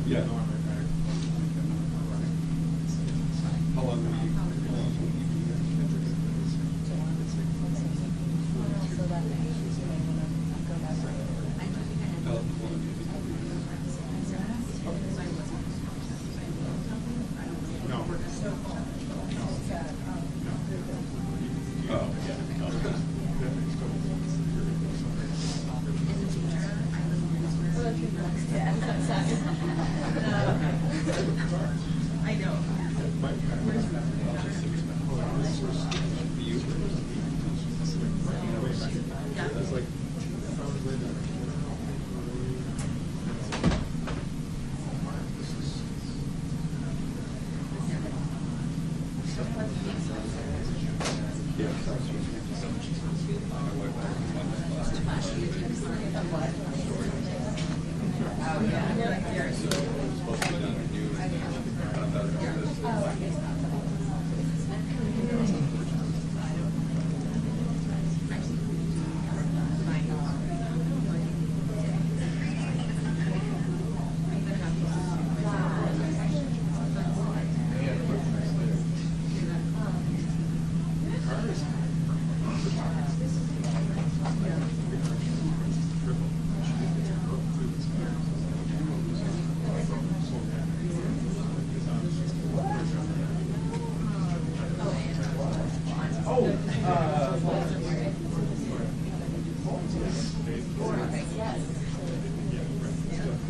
Yeah. How long will you? I know.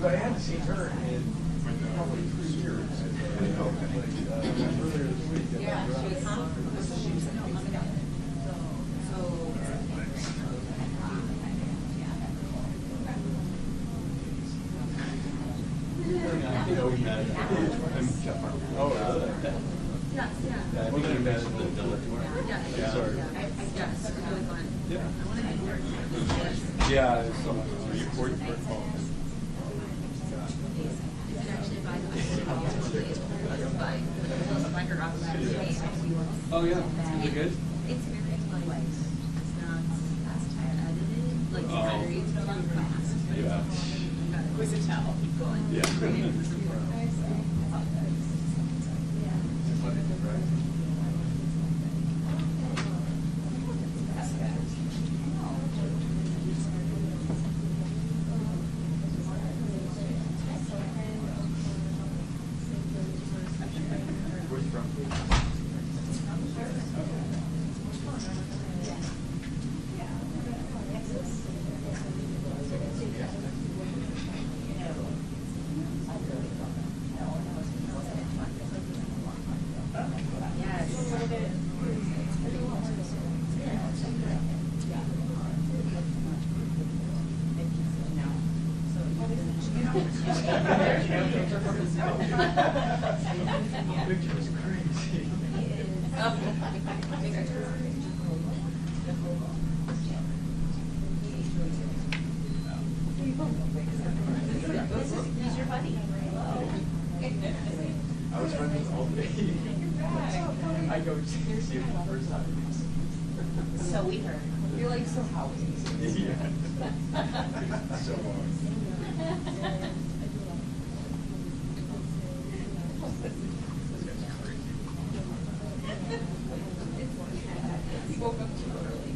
But I hadn't seen her in probably 3 years. Earlier this week. Yeah, she was Oh, really? Yes, yeah. I think you mentioned the Delaware. Yes. Yeah. Sorry. Yes, it's really fun. Yeah. I want to be here. Yeah, it's so much. You're important for phone. Oh yeah, is it good? It's very like it's not fast edited, like it's not fast. Yeah. Was it tell? Yeah. Where's he from? Picture was crazy. He's your buddy. I was running all day. I go to see him the first time. So we heard. You're like, so how is he? Yeah. So long. Woke up too early.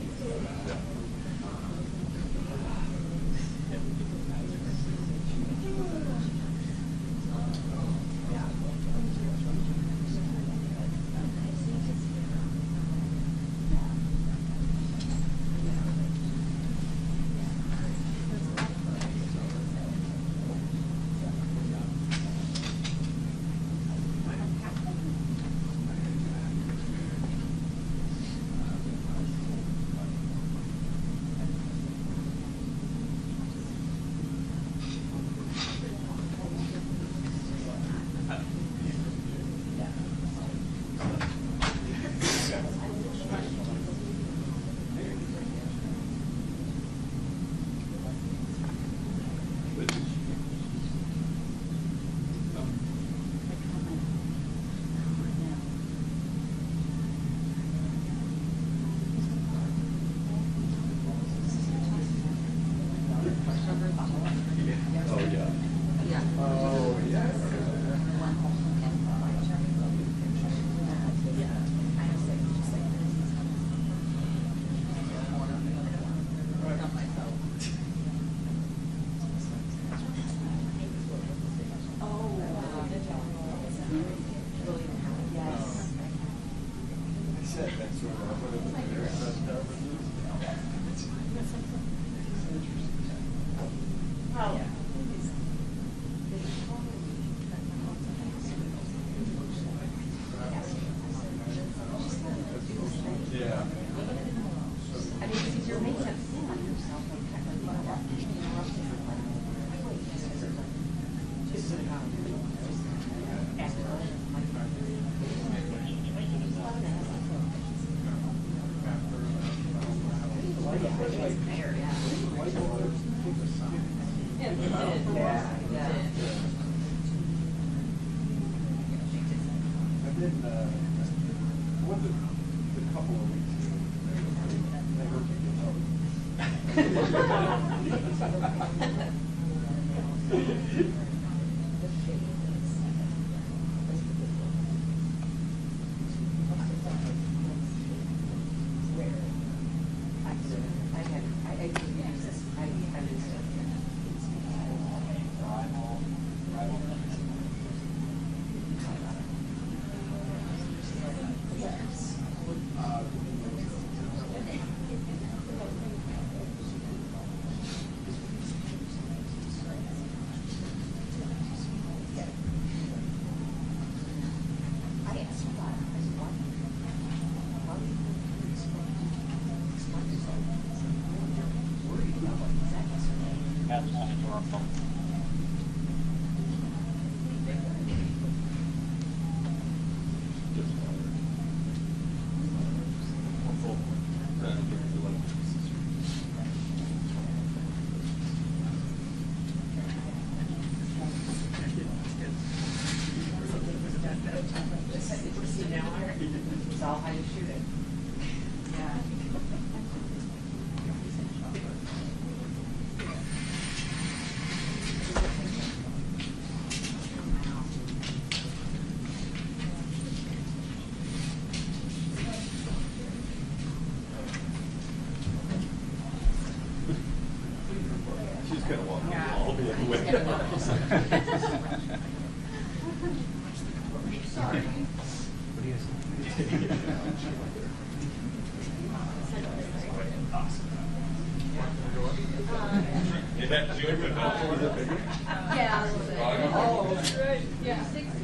There, yeah. And then, what the couple of weeks ago, they hurt me It's all how you shoot it. Yeah. She's gonna walk all the way. Sorry. What do you Yeah, a little bit. Oh, right. Yeah. 60.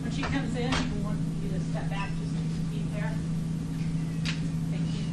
When she comes in, we want you to step back, just be there. Thank you.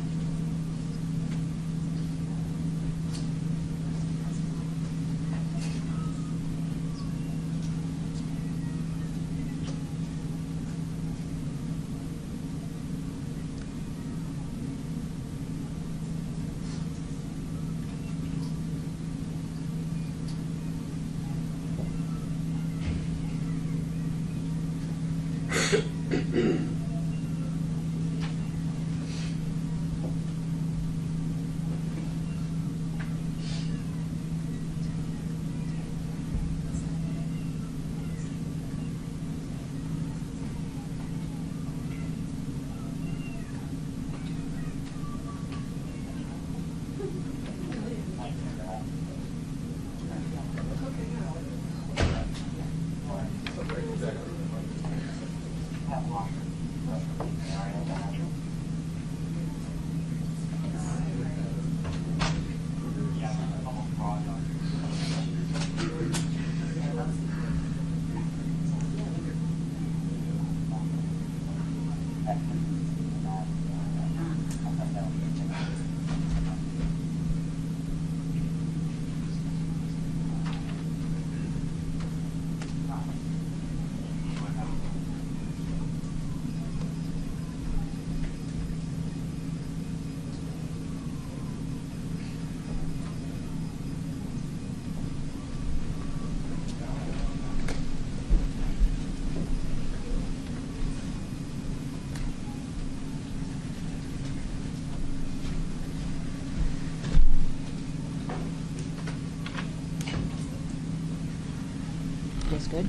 Feels good?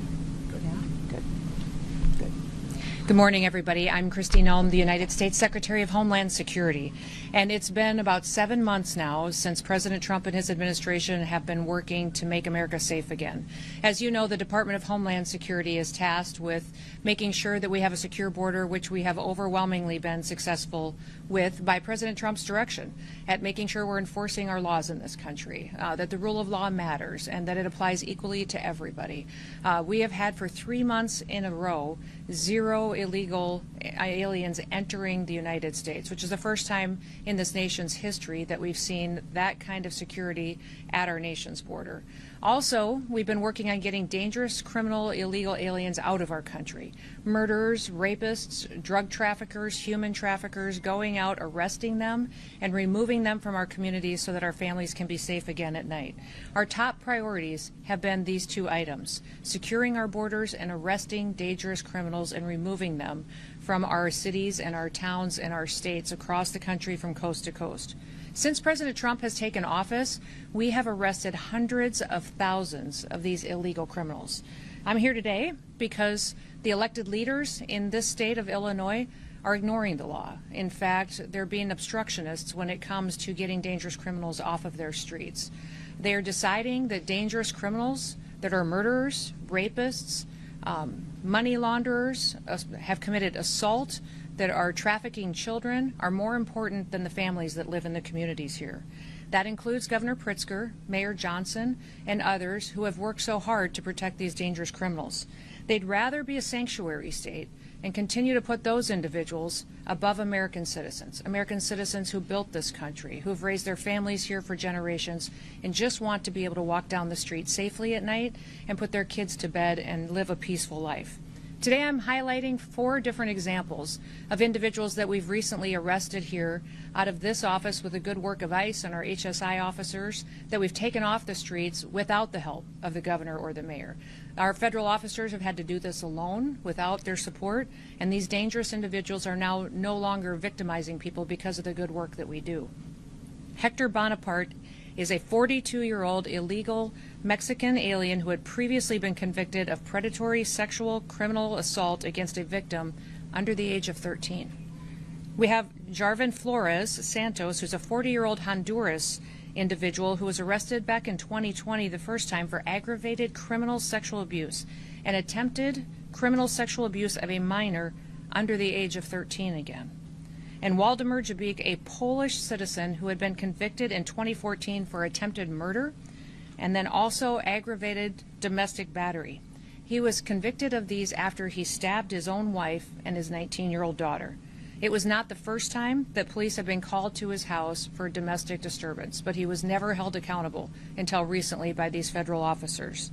Yeah, good. Good. Good morning, everybody. I'm Kristi Noem, the United States Secretary of Homeland Security. And it's been about 7 months now since President Trump and his administration have been working to make America safe again. As you know, the Department of Homeland Security is tasked with making sure that we have a secure border, which we have overwhelmingly been successful with by President Trump's direction, at making sure we're enforcing our laws in this country, that the rule of law matters, and that it applies equally to everybody. We have had for 3 months in a row 0 illegal aliens entering the United States, which is the first time in this nation's history that we've seen that kind of security at our nation's border. Also, we've been working on getting dangerous, criminal, illegal aliens out of our country. Murderers, rapists, drug traffickers, human traffickers, going out, arresting them, and removing them from our communities so that our families can be safe again at night. Our top priorities have been these 2 items: securing our borders and arresting dangerous criminals and removing them from our cities and our towns and our states across the country from coast to coast. Since President Trump has taken office, we have arrested hundreds of thousands of these illegal criminals. I'm here today because the elected leaders in this state of Illinois are ignoring the law. In fact, they're being obstructionists when it comes to getting dangerous criminals off of their streets. They are deciding that dangerous criminals that are murderers, rapists, money launderers, have committed assault, that are trafficking children, are more important than the families that live in the communities here. That includes Governor Pritzker, Mayor Johnson, and others who have worked so hard to protect these dangerous criminals. They'd rather be a sanctuary state and continue to put those individuals above American citizens who built this country, who've raised their families here for generations, and just want to be able to walk down the street safely at night and put their kids to bed and live a peaceful life. Today I'm highlighting 4 different examples of individuals that we've recently arrested here out of this office with the good work of ICE and our HSI officers that we've taken off the streets without the help of the governor or the mayor. Our federal officers have had to do this alone without their support, and these dangerous individuals are now no longer victimizing people because of the good work that we do. Hector Bonaparte is a 42-year-old illegal Mexican alien who had previously been convicted of predatory sexual criminal assault against a victim under the age of 13. We have Jarvin Flores Santos, who's a 40-year-old Honduras individual who was arrested back in 2020 the first time for aggravated criminal sexual abuse and attempted criminal sexual abuse of a minor under the age of 13 again. And Waldemar Jabik, a Polish citizen who had been convicted in 2014 for attempted murder and then also aggravated domestic battery. He was convicted of these after he stabbed his own wife and his 19-year-old daughter. It was not the first time that police had been called to his house for domestic disturbance, but he was never held accountable until recently by these federal officers.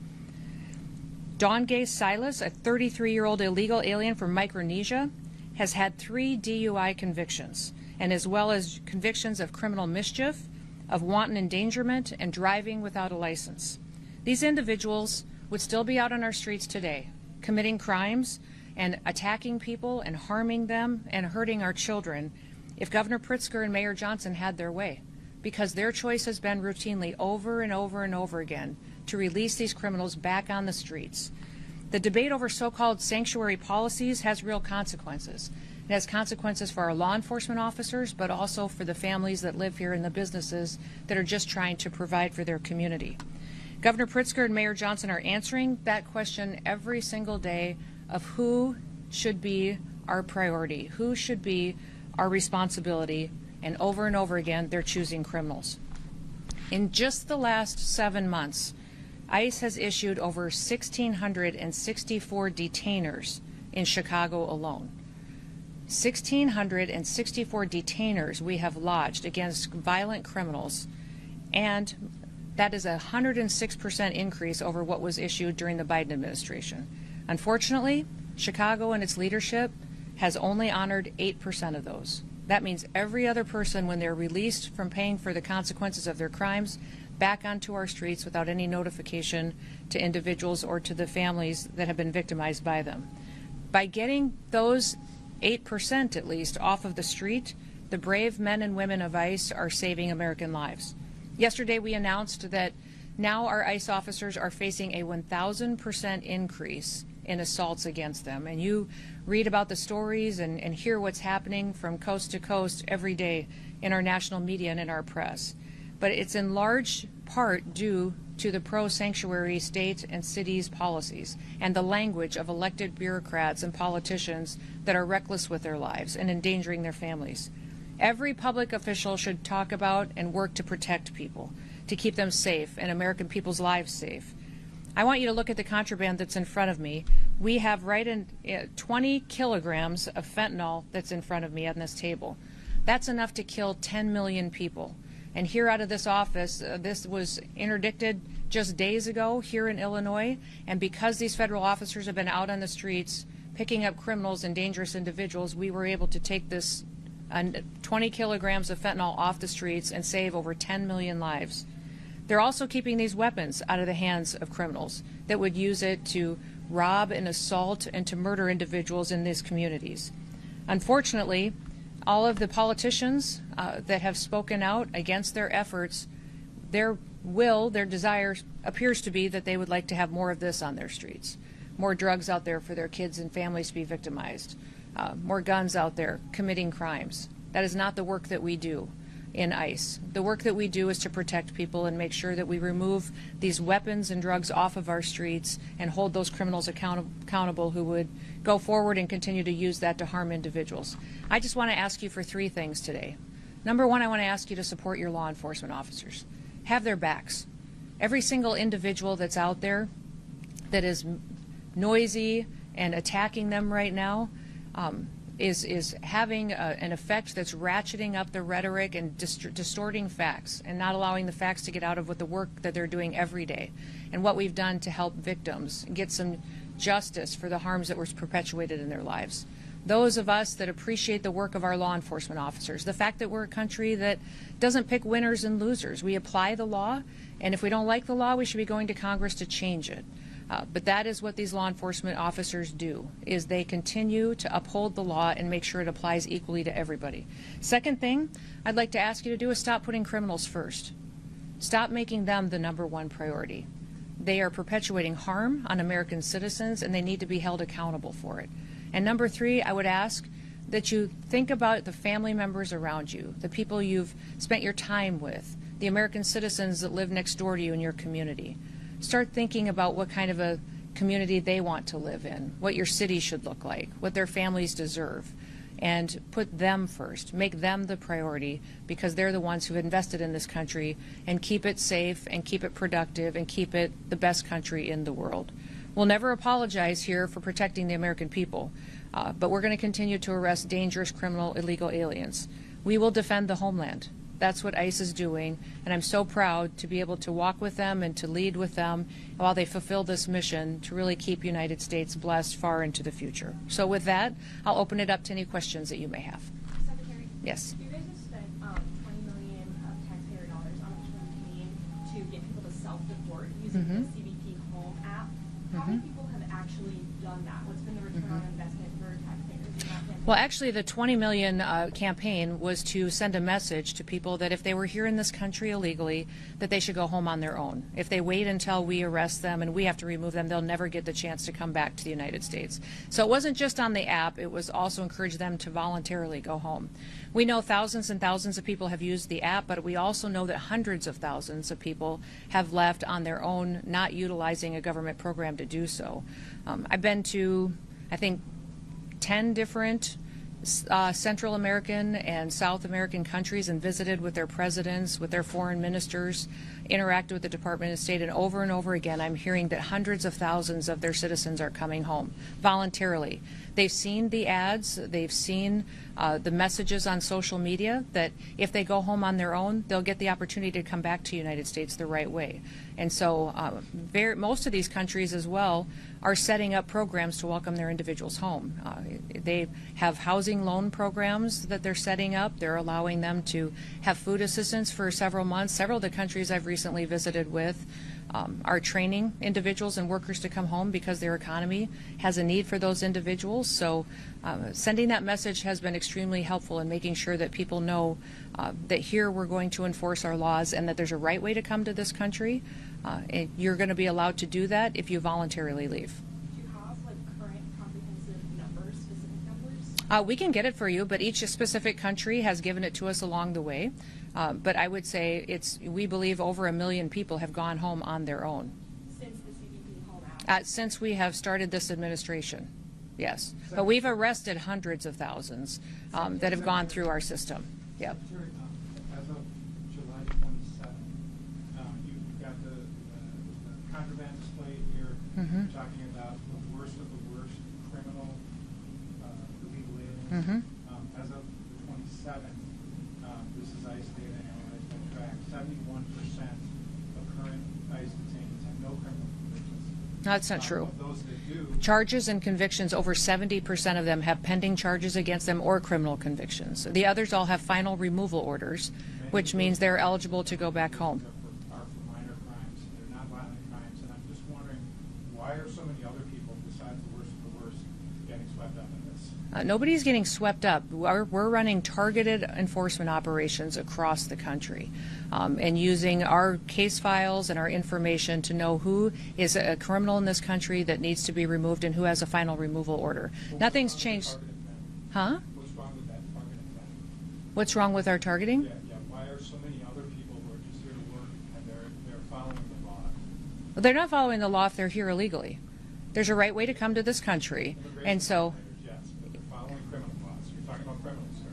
Don Gay Silas, a 33-year-old illegal alien from Micronesia, has had 3 DUI convictions, and as well as convictions of criminal mischief, of wanton endangerment, and driving without a license. These individuals would still be out on our streets today, committing crimes and attacking people and harming them and hurting our children if Governor Pritzker and Mayor Johnson had their way, because their choice has been routinely over and over and over again to release these criminals back on the streets. The debate over so-called sanctuary policies has real consequences. It has consequences for our law enforcement officers, but also for the families that live here and the businesses that are just trying to provide for their community. Governor Pritzker and Mayor Johnson are answering that question every single day of who should be our priority, who should be our responsibility, and over again, they're choosing criminals. In just the last 7 months, ICE has issued over 1,664 detainers in Chicago alone. 1,664 detainers we have lodged against violent criminals, and that is a 106% increase over what was issued during the Biden administration. Unfortunately, Chicago and its leadership has only honored 8% of those. That means every other person, when they're released from paying for the consequences of their crimes, back onto our streets without any notification to individuals or to the families that have been victimized by them. By getting those 8% at least off of the street, the brave men and women of ICE are saving American lives. Yesterday we announced that now our ICE officers are facing a 1,000% increase in assaults against them. And you read about the stories and hear what's happening from coast to coast every day in our national media and in our press. But it's in large part due to the pro-sanctuary state and cities policies and the language of elected bureaucrats and politicians that are reckless with their lives and endangering their families. Every public official should talk about and work to protect people, to keep them safe and American people's lives safe. I want you to look at the contraband that's in front of me. We have 20 kilograms of fentanyl that's in front of me on this table. That's enough to kill 10 million people. And here out of this office, this was interdicted just days ago here in Illinois, and because these federal officers have been out on the streets picking up criminals and dangerous individuals, we were able to take this 20 kilograms of fentanyl off the streets and save over 10 million lives. They're also keeping these weapons out of the hands of criminals that would use it to rob and assault and to murder individuals in these communities. Unfortunately, all of the politicians that have spoken out against their efforts, their desire appears to be that they would like to have more of this on their streets. More drugs out there for their kids and families to be victimized. More guns out there committing crimes. That is not the work that we do in ICE. The work that we do is to protect people and make sure that we remove these weapons and drugs off of our streets and hold those criminals accountable who would go forward and continue to use that to harm individuals. I just want to ask you for 3 things today. Number 1, I want to ask you to support your law enforcement officers. Have their backs. Every single individual that's out there that is noisy and attacking them right now is having an effect that's ratcheting up the rhetoric and distorting facts and not allowing the facts to get out of what the work that they're doing every day and what we've done to help victims get some justice for the harms that were perpetuated in their lives. Those of us that appreciate the work of our law enforcement officers, the fact that we're a country that doesn't pick winners and losers. We apply the law, and if we don't like the law, we should be going to Congress to change it. But that is what these law enforcement officers do, is they continue to uphold the law and make sure it applies equally to everybody. Second thing I'd like to ask you to do is stop putting criminals first. Stop making them the #1 priority. They are perpetuating harm on American citizens, and they need to be held accountable for it. And number 3, I would ask that you think about the family members around you, the people you've spent your time with, the American citizens that live next door to you in your community. Start thinking about what kind of a community they want to live in, what your city should look like, what their families deserve, and put them first. Make them the priority, because they're the ones who invested in this country, and keep it safe and keep it productive and keep it the best country in the world. We'll never apologize here for protecting the American people, but we're going to continue to arrest dangerous, criminal, illegal aliens. We will defend the homeland. That's what ICE is doing, and I'm so proud to be able to walk with them and to lead with them while they fulfill this mission to really keep United States blessed far into the future. So with that, I'll open it up to any questions that you may have. Secretary, Yes. you guys have spent $20 million of taxpayer dollars on Canadian to get people to self-deport using the CBP Home app. How many people have actually done that? What's been the return on investment for taxpayers in that campaign? Well, actually, the 20 million campaign was to send a message to people that if they were here in this country illegally, that they should go home on their own. If they wait until we arrest them and we have to remove them, they'll never get the chance to come back to the United States. So it wasn't just on the app, it was also encourage them to voluntarily go home. We know thousands and thousands of people have used the app, but we also know that hundreds of thousands of people have left on their own, not utilizing a government program to do so. I've been to, I think, 10 different Central American and South American countries and visited with their presidents, with their foreign ministers, interacted with the Department of State, and over again I'm hearing that hundreds of thousands of their citizens are coming home voluntarily. They've seen the ads, they've seen the messages on social media that if they go home on their own, they'll get the opportunity to come back to the United States the right way. And so most of these countries as well are setting up programs to welcome their individuals home. They have housing loan programs that they're setting up. They're allowing them to have food assistance for several months. Several of the countries I've recently visited with are training individuals and workers to come home because their economy has a need for those individuals. So sending that message has been extremely helpful in making sure that people know that here we're going to enforce our laws and that there's a right way to come to this country. And you're going to be allowed to do that if you voluntarily leave. Do you have like current comprehensive numbers, specific numbers? We can get it for you, but each specific country has given it to us along the way. But I would say we believe over 1 million people have gone home on their own. Since the CBP Home app? Since we have started this administration, yes. But we've arrested hundreds of thousands that have gone through our system. Yep. Secretary, as of July 27th, you've got the contraband display here. You're talking about the worst of the worst criminal illegal aliens. As of the 27th, this is ICE data analyzed by track, 71% of current ICE detainees have no criminal convictions. No, that's not true. Of those that do, Charges and convictions, over 70% of them have pending charges against them or criminal convictions. The others all have final removal orders, which means they're eligible to go back home. are for minor crimes, they're not violent crimes, and I'm just wondering, why are so many other people besides the worst of the worst getting swept up in this? Nobody's getting swept up. We're running targeted enforcement operations across the country and using our case files and our information to know who is a criminal in this country that needs to be removed and who has a final removal order. Nothing's changed. Huh? What's wrong with that targeting then? What's wrong with our targeting? Yeah, why are so many other people who are just here to work and they're following the law? Well, they're not following the law if they're here illegally. There's a right way to come to this country, and so. Yes, but they're following criminal laws. You're talking about criminals, sir.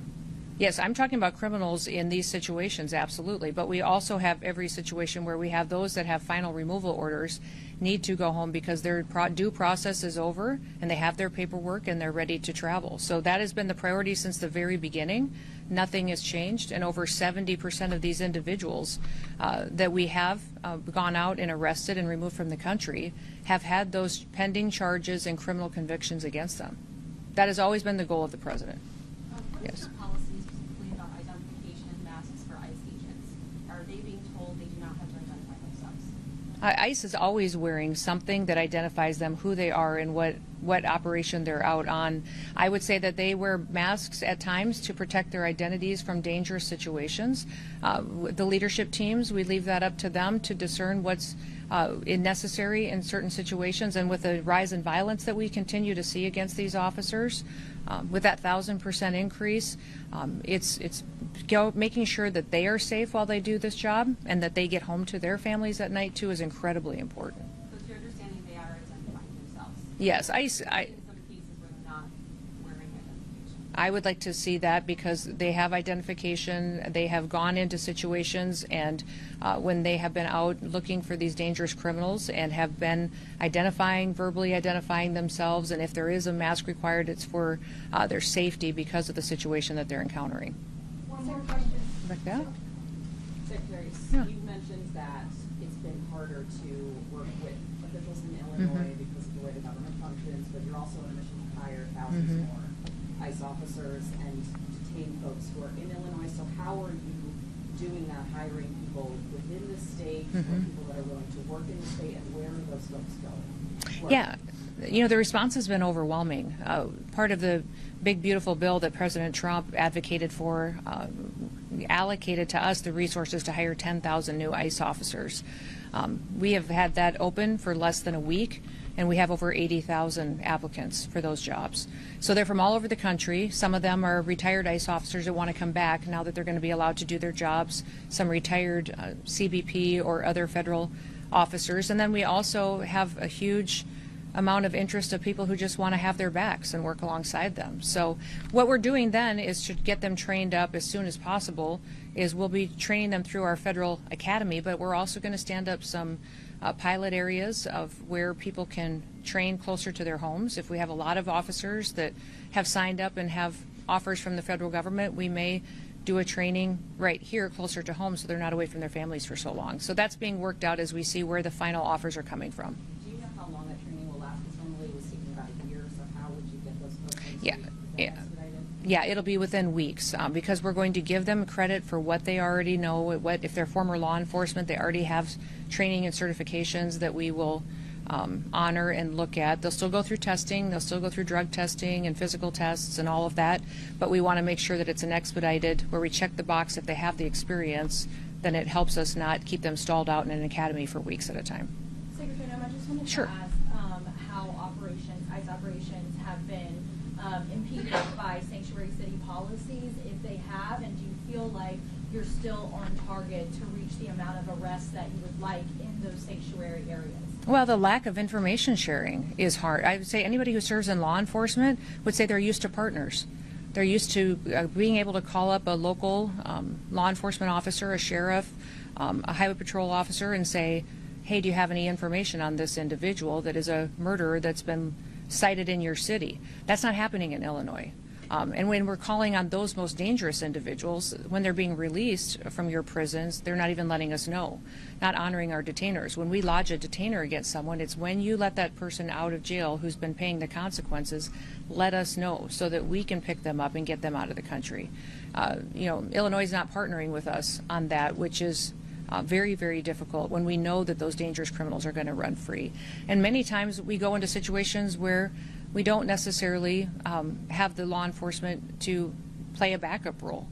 Yes, I'm talking about criminals in these situations, absolutely. But we also have every situation where we have those that have final removal orders need to go home because their due process is over and they have their paperwork and they're ready to travel. So that has been the priority since the very beginning. Nothing has changed, and over 70% of these individuals that we have gone out and arrested and removed from the country have had those pending charges and criminal convictions against them. That has always been the goal of the president. What Yes. is your policy specifically about identification masks for ICE agents? Are they being told they do not have to identify themselves? ICE is always wearing something that identifies them, who they are, and what what operation they're out on. I would say that they wear masks at times to protect their identities from dangerous situations. The leadership teams, we leave that up to them to discern what's necessary in certain situations. And with the rise in violence that we continue to see against these officers, with that 1,000% increase, it's making sure that they are safe while they do this job and that they get home to their families at night too is incredibly important. So it's your understanding they are identifying themselves? Yes, In some cases where they're not wearing identification. I would like to see that because they have identification. They have gone into situations, and when they have been out looking for these dangerous criminals and have been verbally identifying themselves, and if there is a mask required, it's for their safety because of the situation that they're encountering. One more question. Like that? Secretary, Yeah. you mentioned that it's been harder to work with officials in Illinois because of the way the government functions, but you're also on a mission to hire thousands more ICE officers and detain folks who are in Illinois. So how are you doing that, hiring people within the state, or people that are willing to work in the state, and where are those folks going? Yeah. You know, the response has been overwhelming. Part of the big, beautiful bill that President Trump advocated for allocated to us the resources to hire 10,000 new ICE officers. We have had that open for less than a week, and we have over 80,000 applicants for those jobs. So they're from all over the country. Some of them are retired ICE officers that want to come back now that they're going to be allowed to do their jobs, some retired CBP or other federal officers. And then we also have a huge amount of interest of people who just want to have their backs and work alongside them. So what we're doing then is to get them trained up as soon as possible is we'll be training them through our federal academy, but we're also going to stand up some pilot areas of where people can train closer to their homes. If we have a lot of officers that have signed up and have offers from the federal government, we may do a training right here closer to home so they're not away from their families for so long. So that's being worked out as we see where the final offers are coming from. Do you know how long that training will last? Because normally it was taking about a year, so how would you get those folks into Yeah. expedited? Yeah, it'll be within weeks because we're going to give them credit for what they already know. What if they're former law enforcement, they already have training and certifications that we will honor and look at. They'll still go through testing. They'll still go through drug testing and physical tests and all of that. But we want to make sure that it's an expedited where we check the box if they have the experience. Then it helps us not keep them stalled out in an academy for weeks at a time. Secretary Noem, I just wanted Sure. to ask how ICE operations have been impeded by sanctuary city policies, if they have, and do you feel like you're still on target to reach the amount of arrests that you would like in those sanctuary areas? Well, the lack of information sharing is hard. I would say anybody who serves in law enforcement would say they're used to partners. They're used to being able to call up a local law enforcement officer, a sheriff, a highway patrol officer, and say, hey, do you have any information on this individual that is a murderer that's been cited in your city? That's not happening in Illinois. And when we're calling on those most dangerous individuals, when they're being released from your prisons, they're not even letting us know, not honoring our detainers. When we lodge a detainer against someone, it's when you let that person out of jail who's been paying the consequences, let us know so that we can pick them up and get them out of the country. You know, Illinois is not partnering with us on that, which is very, very difficult when we know that those dangerous criminals are going to run free. And many times we go into situations where we don't necessarily have the law enforcement to play a backup role.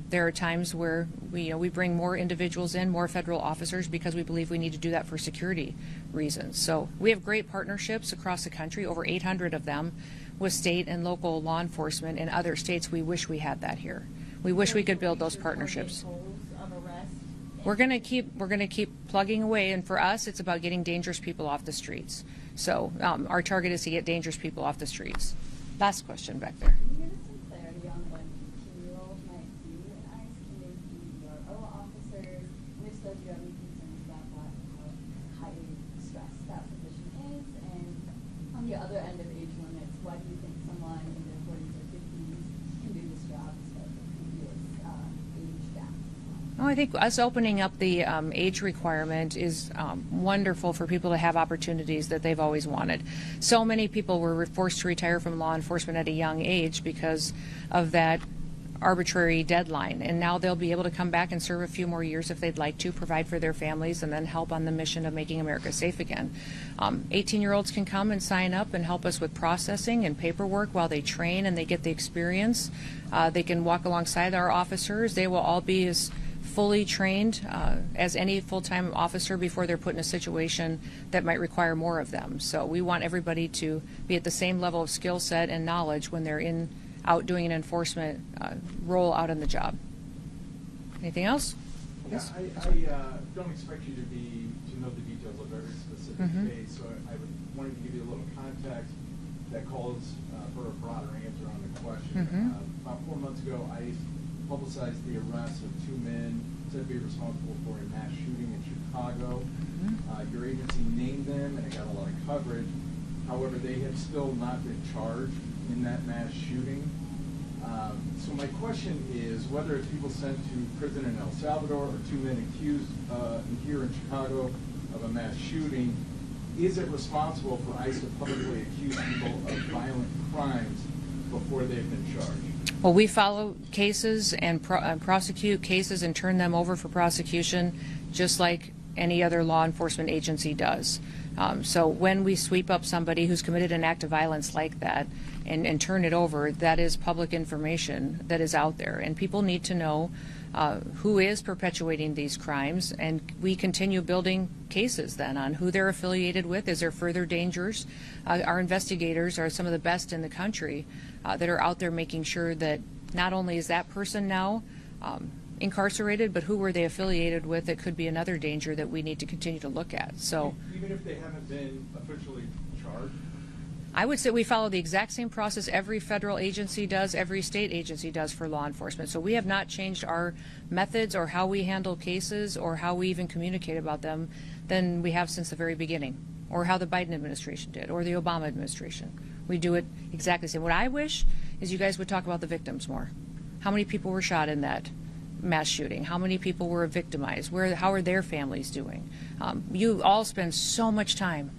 There are times where we bring more individuals in, more federal officers, because we believe we need to do that for security reasons. So we have great partnerships across the country, over 800 of them, with state and local law enforcement in other states. We wish we had that here. We wish we could build those partnerships. We're going to keep plugging away, and for us, it's about getting dangerous people off the streets. So our target is to get dangerous people off the streets. Last question back there. Can you give us some clarity on what key roles might do in ICE? Can they be URO officers? And if so, do you have any concerns about that, how highly stressed that position is? And on the other end of age limits, why do you think someone in their 40s or 50s can do this job instead of the previous age gap? Oh, I think us opening up the age requirement is wonderful for people to have opportunities that they've always wanted. So many people were forced to retire from law enforcement at a young age because of that arbitrary deadline, and now they'll be able to come back and serve a few more years if they'd like to, provide for their families, and then help on the mission of making America safe again. 18-year-olds can come and sign up and help us with processing and paperwork while they train and they get the experience. They can walk alongside our officers. They will all be as fully trained as any full-time officer before they're put in a situation that might require more of them. So we want everybody to be at the same level of skill set and knowledge when they're out doing an enforcement role out on the job. Anything else? Yeah, I don't expect you to know the details of every specific case, so I wanted to give you a little context that calls for a broader answer on the question. About 4 months ago, ICE publicized the arrest of 2 men said to be responsible for a mass shooting in Chicago. Your agency named them, and it got a lot of coverage. However, they have still not been charged in that mass shooting. So my question is whether it's people sent to prison in El Salvador or 2 men accused here in Chicago of a mass shooting, is it responsible for ICE to publicly accuse people of violent crimes before they've been charged? Well, we follow cases and prosecute cases and turn them over for prosecution just like any other law enforcement agency does. So when we sweep up somebody who's committed an act of violence like that and turn it over, that is public information that is out there. And people need to know who is perpetuating these crimes, and we continue building cases then on who they're affiliated with. Is there further dangers? Our investigators are some of the best in the country that are out there making sure that not only is that person now incarcerated, but who were they affiliated with? It could be another danger that we need to continue to look at. So even if they haven't been officially charged? I would say we follow the exact same process every federal agency does, every state agency does for law enforcement. So we have not changed our methods or how we handle cases or how we even communicate about them than we have since the very beginning, or how the Biden administration did, or the Obama administration. We do it exactly the same. What I wish is you guys would talk about the victims more. How many people were shot in that mass shooting? How many people were victimized? How are their families doing? You all spend so much time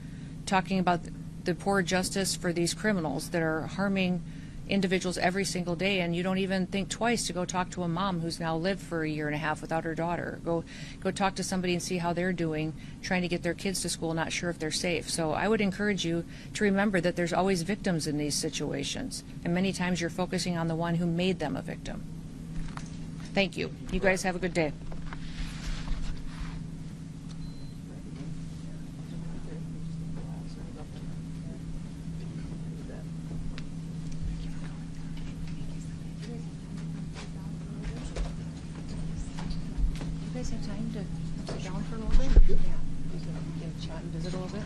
talking about the poor justice for these criminals that are harming individuals every single day, and you don't even think twice to go talk to a mom who's now lived for 1.5 years without her daughter. Go talk to somebody and see how they're doing, trying to get their kids to school, not sure if they're safe. So I would encourage you to remember that there's always victims in these situations, and many times you're focusing on the one who made them a victim. Thank you. You guys have a good day. You guys have time to sit down for a little bit? Yeah. We can chat and visit a little bit.